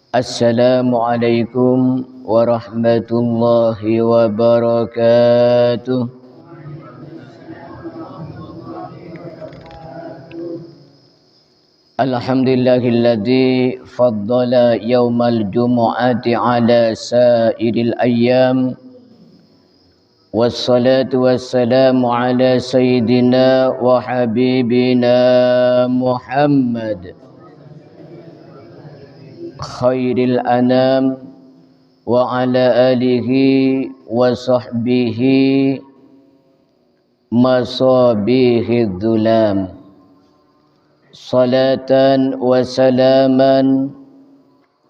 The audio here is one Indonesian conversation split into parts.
Assalamualaikum warahmatullahi wabarakatuh. Alhamdulillahilladzi faddala yawmal jumu'ati ala sairil ayyam. Wassalatu wassalamu ala sayyidina wa habibina Muhammad khairil anam wa ala alihi wa sahbihi masabihi dhulam. Salatan wa salaman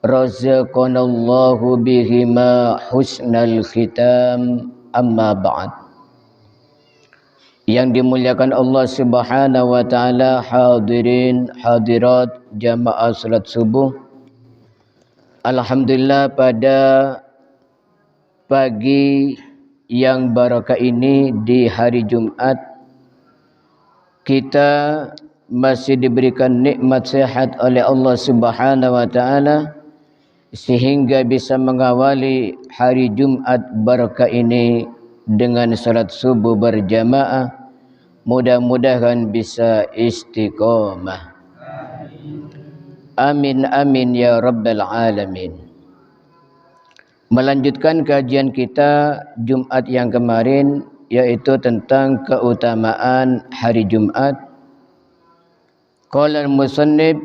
razaqanallahu bihima husnal khitam, amma ba'd. Yang dimuliakan Allah Subhanahu wa taala, hadirin hadirat jamaah salat subuh. Alhamdulillah, pada pagi yang barakah ini di hari Jumat kita masih diberikan nikmat sehat oleh Allah Subhanahu wa taala sehingga bisa mengawali hari Jumat barakah ini dengan salat subuh berjamaah. Mudah-mudahan bisa istiqomah. Amin amin ya rabbal alamin. Melanjutkan kajian kita Jumat yang kemarin, yaitu tentang keutamaan hari Jumat. Qala al-musannif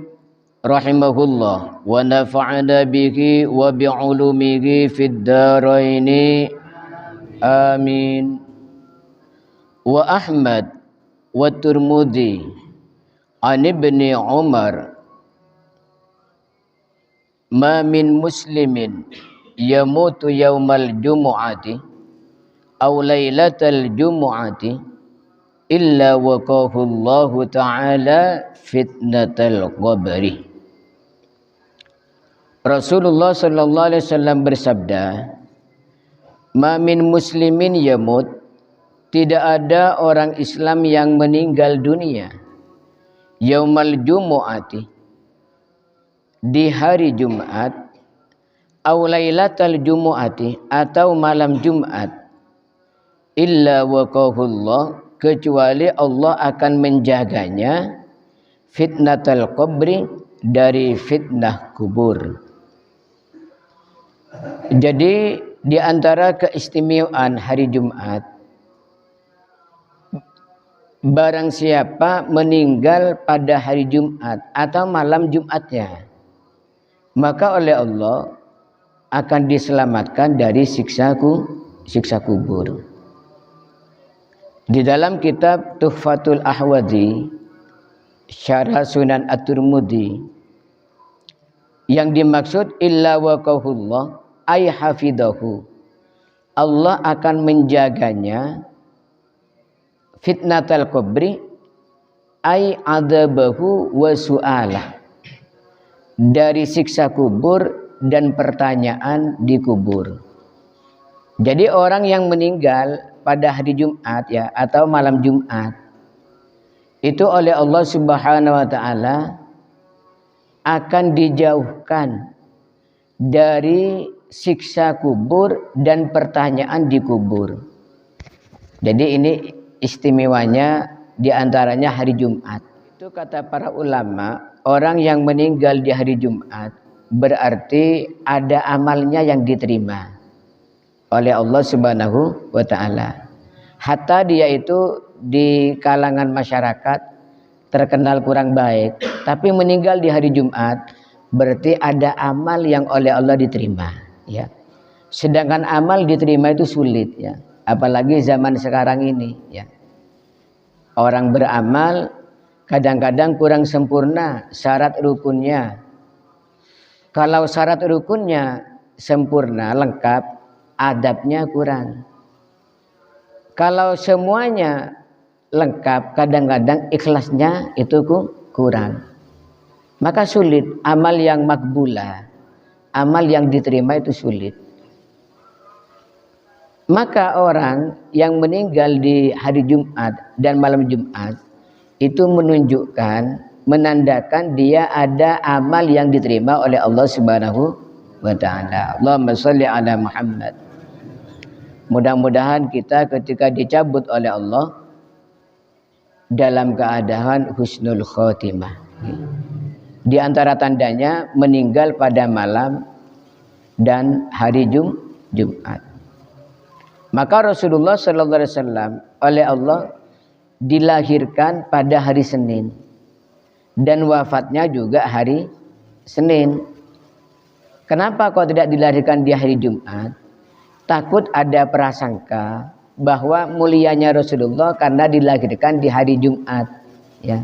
rahimahullah wa nafa'ana bihi wa bi'ulumihi fid dharaini amin. Wa Ahmad wa Tirmidzi an Ibni Umar ma min muslimin yamutu yaumal jumu'ati aw lailatal jumu'ati illa waqahu Allahu ta'ala fitnatal qabri. Rasulullah sallallahu alaihi wasallam bersabda, ma min muslimin yamut, tidak ada orang Islam yang meninggal dunia yaumal jumu'ati, di hari Jumat, aw lailatal jumu'ati, atau malam Jumat, illa waqahullah, kecuali Allah akan menjaganya, fitnatal qabri, dari fitnah kubur. Jadi di antara keistimewaan hari Jumat, barang siapa meninggal pada hari Jumat atau malam Jumatnya, maka oleh Allah akan diselamatkan dari siksa kubur. Di dalam kitab Tuhfatul Ahwadhi Syarah Sunan At-Tirmidzi, yang dimaksud illa waqahullah ay hafidahu, Allah akan menjaganya, fitnatal qabri ay adabahu wa su'alah, dari siksa kubur dan pertanyaan di kubur. Jadi orang yang meninggal pada hari Jumat atau malam Jumat, itu oleh Allah Subhanahu wa taala akan dijauhkan dari siksa kubur dan pertanyaan di kubur. Jadi ini istimewanya di antaranya hari Jumat. Itu kata para ulama, orang yang meninggal di hari Jumat berarti ada amalnya yang diterima oleh Allah Subhanahu wa taala. Hatta dia itu di kalangan masyarakat terkenal kurang baik, tapi meninggal di hari Jumat berarti ada amal yang oleh Allah diterima, ya. Sedangkan amal diterima itu sulit, ya. Apalagi zaman sekarang ini, ya. Orang beramal kadang-kadang kurang sempurna syarat rukunnya. Kalau syarat rukunnya sempurna, lengkap, adabnya kurang. Kalau semuanya lengkap, kadang-kadang ikhlasnya itu kurang. Maka sulit, amal yang makbulah, amal yang diterima itu sulit. Maka orang yang meninggal di hari Jumat dan malam Jumat itu menunjukkan, menandakan dia ada amal yang diterima oleh Allah Subhanahu wa ta'ala. Allahumma shalli ala Muhammad. Mudah-mudahan kita ketika dicabut oleh Allah dalam keadaan husnul khotimah. Di antara tandanya meninggal pada malam dan hari Jumat. Maka Rasulullah sallallahu alaihi wasallam oleh Allah dilahirkan pada hari Senin dan wafatnya juga hari Senin. Kenapa kok tidak dilahirkan di hari Jumat? Takut ada prasangka bahwa mulianya Rasulullah karena dilahirkan di hari Jumat, ya.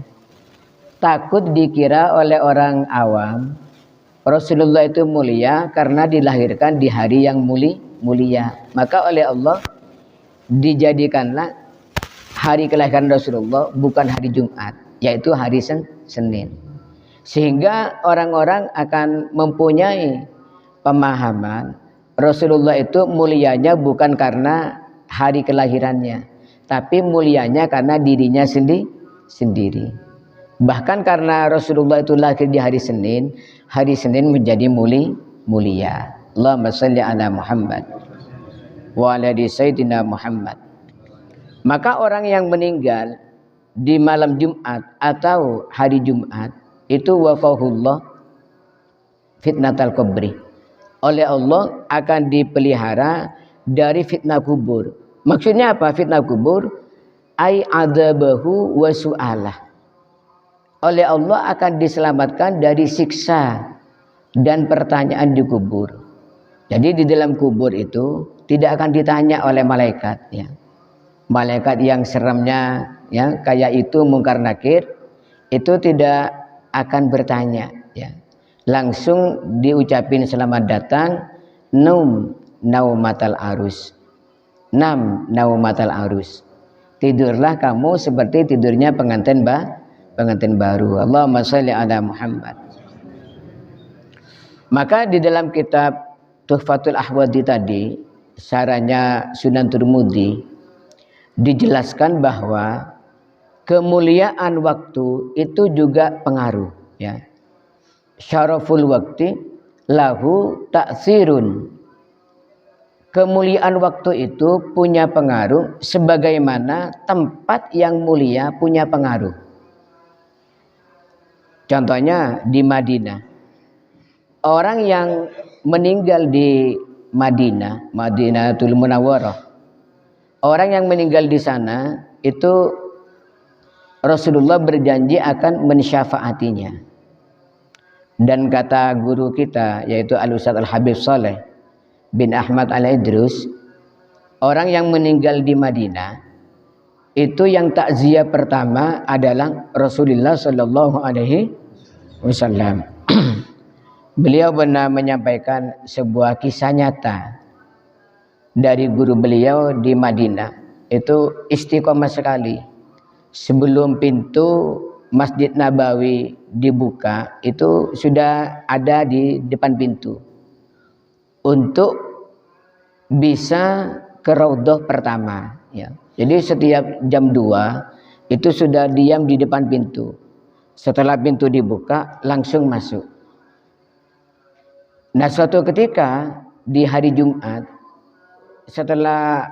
Takut dikira oleh orang awam Rasulullah itu mulia karena dilahirkan di hari yang mulia. Maka oleh Allah dijadikanlah hari kelahiran Rasulullah bukan hari Jumat, yaitu hari Senin. Sehingga orang-orang akan mempunyai pemahaman Rasulullah itu mulianya bukan karena hari kelahirannya, tapi mulianya karena dirinya sendiri. Bahkan karena Rasulullah itu lahir di hari Senin menjadi mulia. Allahumma shalli ala Muhammad wa ala ali sayyidina Muhammad. Maka orang yang meninggal di malam Jumat atau hari Jumat itu waqahullah fitnatal qabri. Oleh Allah akan dipelihara dari fitnah kubur. Maksudnya apa fitnah kubur? Ai adzabahu wa su'alah. Oleh Allah akan diselamatkan dari siksa dan pertanyaan di kubur. Jadi di dalam kubur itu tidak akan ditanya oleh malaikat, ya. Malaikat yang seremnya, ya, kayak itu Munkar Nakir, itu tidak akan bertanya, ya. Langsung diucapin selamat datang, naumatal arus. Naumatal arus. Tidurlah kamu seperti tidurnya pengantin baru. Allahumma shalli ala Muhammad. Maka di dalam kitab Tuhfatul Ahwadi tadi, syarahnya Sunan Tirmidzi, dijelaskan bahwa kemuliaan waktu itu juga pengaruh, ya. Syaraful waktu lahu ta'sirun. Kemuliaan waktu itu punya pengaruh sebagaimana tempat yang mulia punya pengaruh. Contohnya di Madinah. Orang yang meninggal di Madinatul Munawwarah. Orang yang meninggal di sana itu Rasulullah berjanji akan mensyafaatinya. Dan kata guru kita yaitu Al-Ustaz Al-Habib Saleh bin Ahmad Al-Idrus, orang yang meninggal di Madinah itu yang takziah pertama adalah Rasulullah Sallallahu Alaihi Wasallam. Beliau pernah menyampaikan sebuah kisah nyata dari guru beliau di Madinah. Itu istiqomah sekali. Sebelum pintu Masjid Nabawi dibuka, itu sudah ada di depan pintu untuk bisa ke Raudhah pertama, ya. Jadi setiap jam 2 itu sudah diam di depan pintu. Setelah pintu dibuka langsung masuk. Nah, suatu ketika di hari Jumat, setelah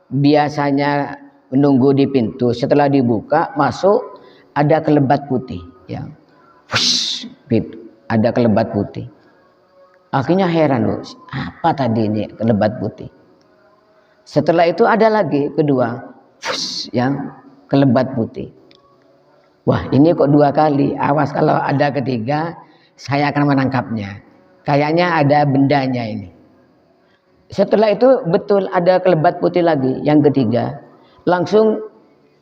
biasanya menunggu di pintu, setelah dibuka masuk, ada kelebat putih, ya. Wush, ada kelebat putih. Akhirnya heran, loh, apa tadi ini kelebat putih? Setelah itu ada lagi kedua, wush, ya, kelebat putih. Wah, ini kok 2 kali. Awas kalau ada ketiga, saya akan menangkapnya. Kayaknya ada bendanya ini. Setelah itu betul ada kelebat putih lagi, yang ketiga. Langsung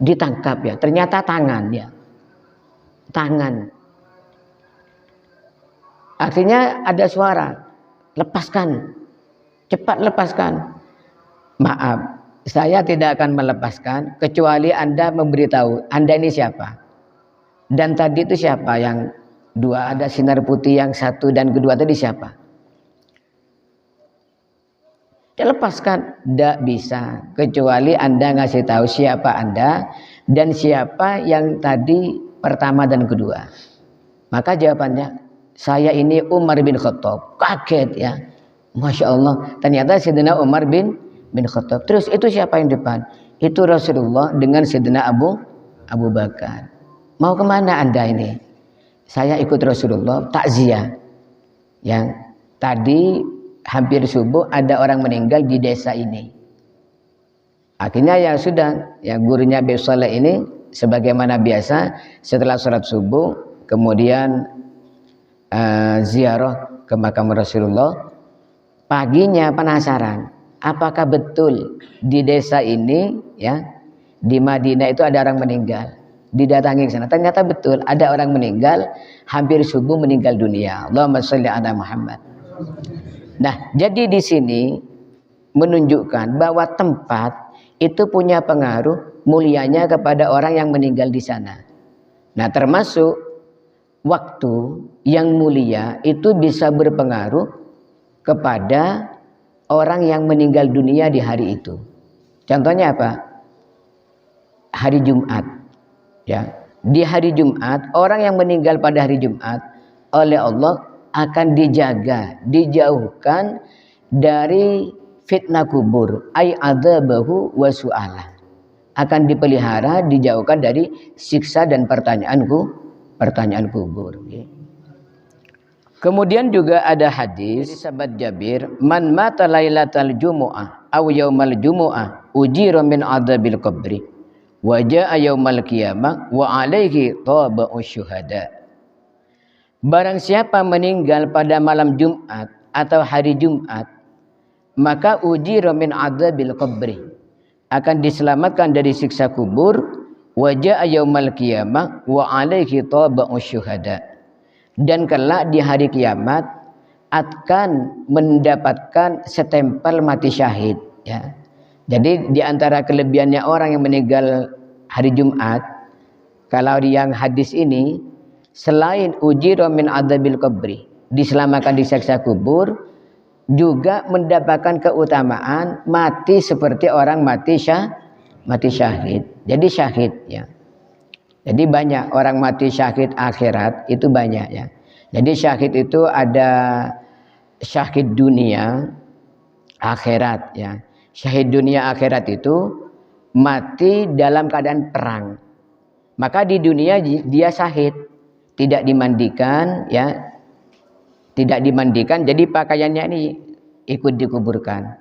ditangkap, ya. Ternyata tangan, ya. Tangan. Akhirnya ada suara, lepaskan, cepat lepaskan. Maaf, saya tidak akan melepaskan kecuali Anda memberitahu Anda ini siapa. Dan tadi itu siapa yang 2, ada sinar putih yang 1 dan kedua tadi siapa? Ya, lepaskan. Tidak bisa kecuali Anda ngasih tahu siapa Anda dan siapa yang tadi pertama dan kedua. Maka jawabannya saya ini Umar bin Khattab. Kaget ya. Masya Allah, ternyata Sayyidina Umar bin Khattab. Terus itu siapa yang depan? Itu Rasulullah dengan Sayyidina Abu Bakar. Mau kemana Anda ini? Saya ikut Rasulullah takziah. Yang tadi hampir subuh ada orang meninggal di desa ini. Akhirnya ya sudah, ya gurunya Habib Saleh ini sebagaimana biasa setelah sholat subuh kemudian ziarah ke makam Rasulullah. Paginya penasaran, apakah betul di desa ini ya, di Madinah itu ada orang meninggal. Didatangi ke sana, ternyata betul ada orang meninggal, hampir subuh meninggal dunia. Allahumma sholli ala Muhammad. Nah, jadi di sini menunjukkan bahwa tempat itu punya pengaruh mulianya kepada orang yang meninggal di sana. Nah, termasuk waktu yang mulia itu bisa berpengaruh kepada orang yang meninggal dunia di hari itu. Contohnya apa? Hari Jumat. Ya, di hari Jumat orang yang meninggal pada hari Jumat oleh Allah akan dijaga, dijauhkan dari fitnah kubur, ay adzabahu wa su'alah. Akan dipelihara, dijauhkan dari siksa dan pertanyaan kubur. Kemudian juga ada hadis sahabat Jabir, man mata lailatal jumu'ah aw yaumal jumu'ah ujira min adzabil qabri wa jaa yaumal qiyamah wa alaihi taba'u syuhada. Barang siapa meninggal pada malam Jumat atau hari Jumat, maka ujira min adzabil qabri, akan diselamatkan dari siksa kubur, wa jaa yaumal qiyamah wa alaihi taba'u syuhada. Dan kelak di hari kiamat akan mendapatkan setempel mati syahid ya. Jadi di antara kelebihannya orang yang meninggal hari Jumat, kalau yang hadis ini selain ujira min adzabil qabri, diselamatkan di siksa kubur, juga mendapatkan keutamaan mati seperti orang mati syahid. Jadi syahid ya. Jadi banyak orang mati syahid akhirat itu banyak ya. Jadi syahid itu ada syahid dunia, akhirat ya. Syahid dunia akhirat itu mati dalam keadaan perang. Maka di dunia dia syahid, tidak dimandikan ya. Tidak dimandikan, jadi pakaiannya ini ikut dikuburkan.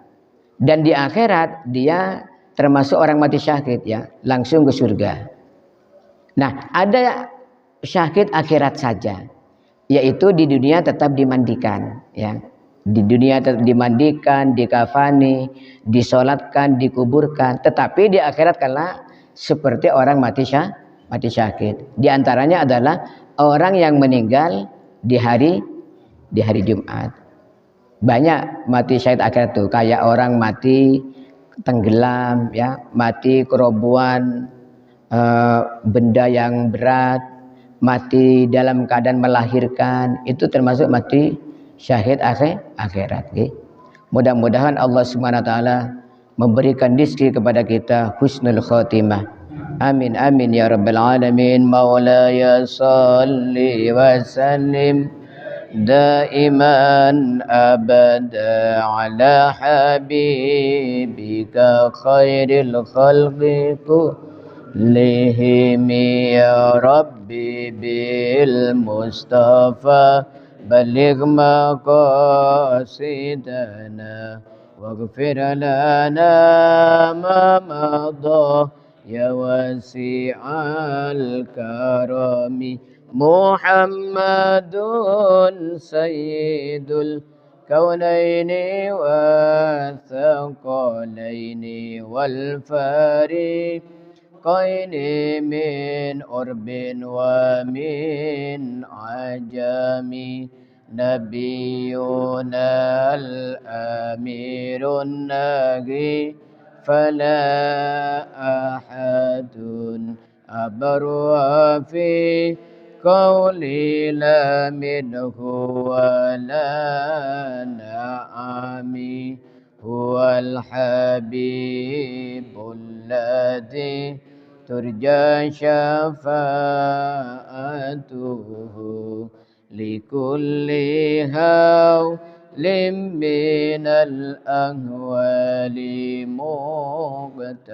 Dan di akhirat dia termasuk orang mati syahid ya, langsung ke surga. Nah, ada syahid akhirat saja, yaitu di dunia tetap dimandikan ya. Di dunia tetap dimandikan, dikafani, disolatkan, dikuburkan, tetapi di akhirat kala seperti orang mati syahid. Di antaranya adalah orang yang meninggal di hari Jumat. Banyak mati syahid akhirat tuh, kayak orang mati tenggelam ya, mati kerobohan benda yang berat, mati dalam keadaan melahirkan, itu termasuk mati syahid akhirat. Mudah-mudahan Allah Subhanahu wa taala memberikan rizki kepada kita husnul khotimah. Amin amin ya rabbal alamin. Maulaya salli wa sallim daiman abada ala habibika khairil khalqi kullihim ya rabbi bil mustafa baligh maqasidana waghfir lana ma madha ya wasi'al karami Muhammadun sayyidul kaunaini wa thaqalaini wal fariqaini min urbin wa min ajami nabiyuna al-amirun nagi fala ahadun abarwa fi qawli la minhu wa la na'ami huwal habibul ladzi turja syafa'atuhu لكل هول من الأهوال مقتحم